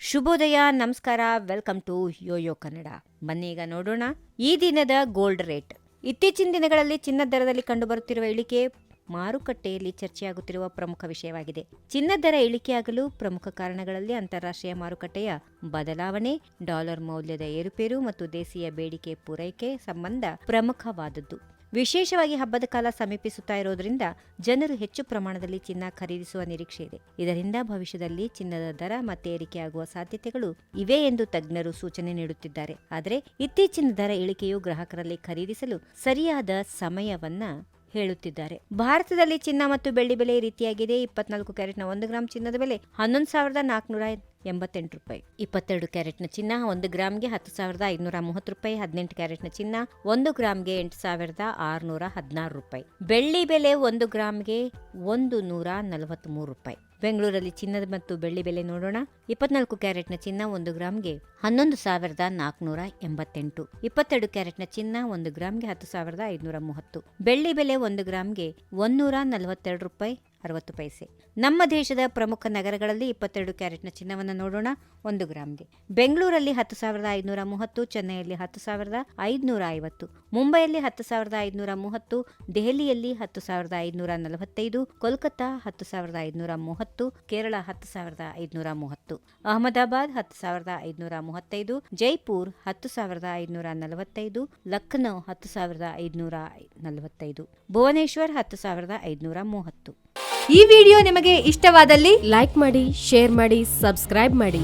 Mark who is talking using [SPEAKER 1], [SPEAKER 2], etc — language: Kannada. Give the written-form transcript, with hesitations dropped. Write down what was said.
[SPEAKER 1] ಶುಭೋದಯ, ನಮಸ್ಕಾರ, ವೆಲ್ಕಮ್ ಟು ಯೋಯೋ ಕನ್ನಡ. ಬನ್ನೀಗ ನೋಡೋಣ ಈ ದಿನದ ಗೋಲ್ಡ್ ರೇಟ್. ಇತ್ತೀಚಿನ ದಿನಗಳಲ್ಲಿ ಚಿನ್ನದ ದರದಲ್ಲಿ ಕಂಡುಬರುತ್ತಿರುವ ಇಳಿಕೆ ಮಾರುಕಟ್ಟೆಯಲ್ಲಿ ಚರ್ಚೆಯಾಗುತ್ತಿರುವ ಪ್ರಮುಖ ವಿಷಯವಾಗಿದೆ. ಚಿನ್ನದ ದರ ಇಳಿಕೆಯಾಗಲು ಪ್ರಮುಖ ಕಾರಣಗಳಲ್ಲಿ ಅಂತಾರಾಷ್ಟ್ರೀಯ ಮಾರುಕಟ್ಟೆಯ ಬದಲಾವಣೆ, ಡಾಲರ್ ಮೌಲ್ಯದ ಏರುಪೇರು ಮತ್ತು ದೇಶೀಯ ಬೇಡಿಕೆ ಪೂರೈಕೆ ಸಂಬಂಧ ಪ್ರಮುಖವಾದದ್ದು. ವಿಶೇಷವಾಗಿ ಹಬ್ಬದ ಕಾಲ ಸಮೀಪಿಸುತ್ತಾ ಇರೋದ್ರಿಂದ ಜನರು ಹೆಚ್ಚು ಪ್ರಮಾಣದಲ್ಲಿ ಚಿನ್ನ ಖರೀದಿಸುವ ನಿರೀಕ್ಷೆ ಇದೆ. ಇದರಿಂದ ಭವಿಷ್ಯದಲ್ಲಿ ಚಿನ್ನದ ದರ ಮತ್ತೆ ಏರಿಕೆಯಾಗುವ ಸಾಧ್ಯತೆಗಳು ಇವೆ ಎಂದು ತಜ್ಞರು ಸೂಚನೆ ನೀಡುತ್ತಿದ್ದಾರೆ. ಆದರೆ ಇತ್ತೀಚಿನ ದರ ಇಳಿಕೆಯು ಗ್ರಾಹಕರಲ್ಲಿ ಖರೀದಿಸಲು ಸರಿಯಾದ ಸಮಯವನ್ನ ಹೇಳುತ್ತಿದ್ದಾರೆ. ಭಾರತದಲ್ಲಿ ಚಿನ್ನ ಮತ್ತು ಬೆಳ್ಳಿ ಬೆಲೆ ಈ ರೀತಿಯಾಗಿದೆ. 24 ಕ್ಯಾರೆಟ್ನ 1 ಗ್ರಾಂ ಚಿನ್ನದ ಬೆಲೆ 11,488 ರೂಪಾಯಿ. 22 ಕ್ಯಾರೆಟ್ನ ಚಿನ್ನ 1 ಗ್ರಾಂಗೆ 10,530 ರೂಪಾಯಿ. 18 ಕ್ಯಾರೆಟ್ನ ಚಿನ್ನ 1 ಗ್ರಾಂಗೆ 8,616 ರೂಪಾಯಿ. ಬೆಳ್ಳಿ ಬೆಲೆ 1 ಗ್ರಾಂಗೆ 143 ರೂಪಾಯಿ. ಬೆಂಗಳೂರಲ್ಲಿ ಚಿನ್ನದ ಮತ್ತು ಬೆಳ್ಳಿ ಬೆಲೆ ನೋಡೋಣ. 24 ಕ್ಯಾರೆಟ್ನ ಚಿನ್ನ 1 ಗ್ರಾಂಗೆ 11,488. 22 ಕ್ಯಾರೆಟ್ನ ಚಿನ್ನ 1 ಗ್ರಾಂಗೆ 10,530. ಬೆಳ್ಳಿ ಬೆಲೆ 1 ಗ್ರಾಂಗೆ 142 ರೂಪಾಯಿ 60 ಪೈಸೆ. ನಮ್ಮ ದೇಶದ ಪ್ರಮುಖ ನಗರಗಳಲ್ಲಿ 22 ಕ್ಯಾರೆಟ್ನ ಚಿನ್ನವನ್ನು ನೋಡೋಣ. 1 ಗ್ರಾಂಗೆ ಬೆಂಗಳೂರಲ್ಲಿ 10,530, ಚೆನ್ನೈಯಲ್ಲಿ 10,550, ಮುಂಬೈಯಲ್ಲಿ 10,530, ದೆಹಲಿಯಲ್ಲಿ 10,545, ಕೋಲ್ಕತ್ತಾ 10,530, ಕೇರಳ 10,530, ಅಹಮದಾಬಾದ್ 10,535, ಜೈಪುರ್ 10,545, ಲಖನೌ 10,545, ಭುವನೇಶ್ವರ್ 10,530.
[SPEAKER 2] ಈ ವಿಡಿಯೋ ನಿಮಗೆ ಇಷ್ಟವಾದಲ್ಲಿ ಲೈಕ್ ಮಾಡಿ, ಶೇರ್ ಮಾಡಿ, ಸಬ್ಸ್ಕ್ರೈಬ್ ಮಾಡಿ.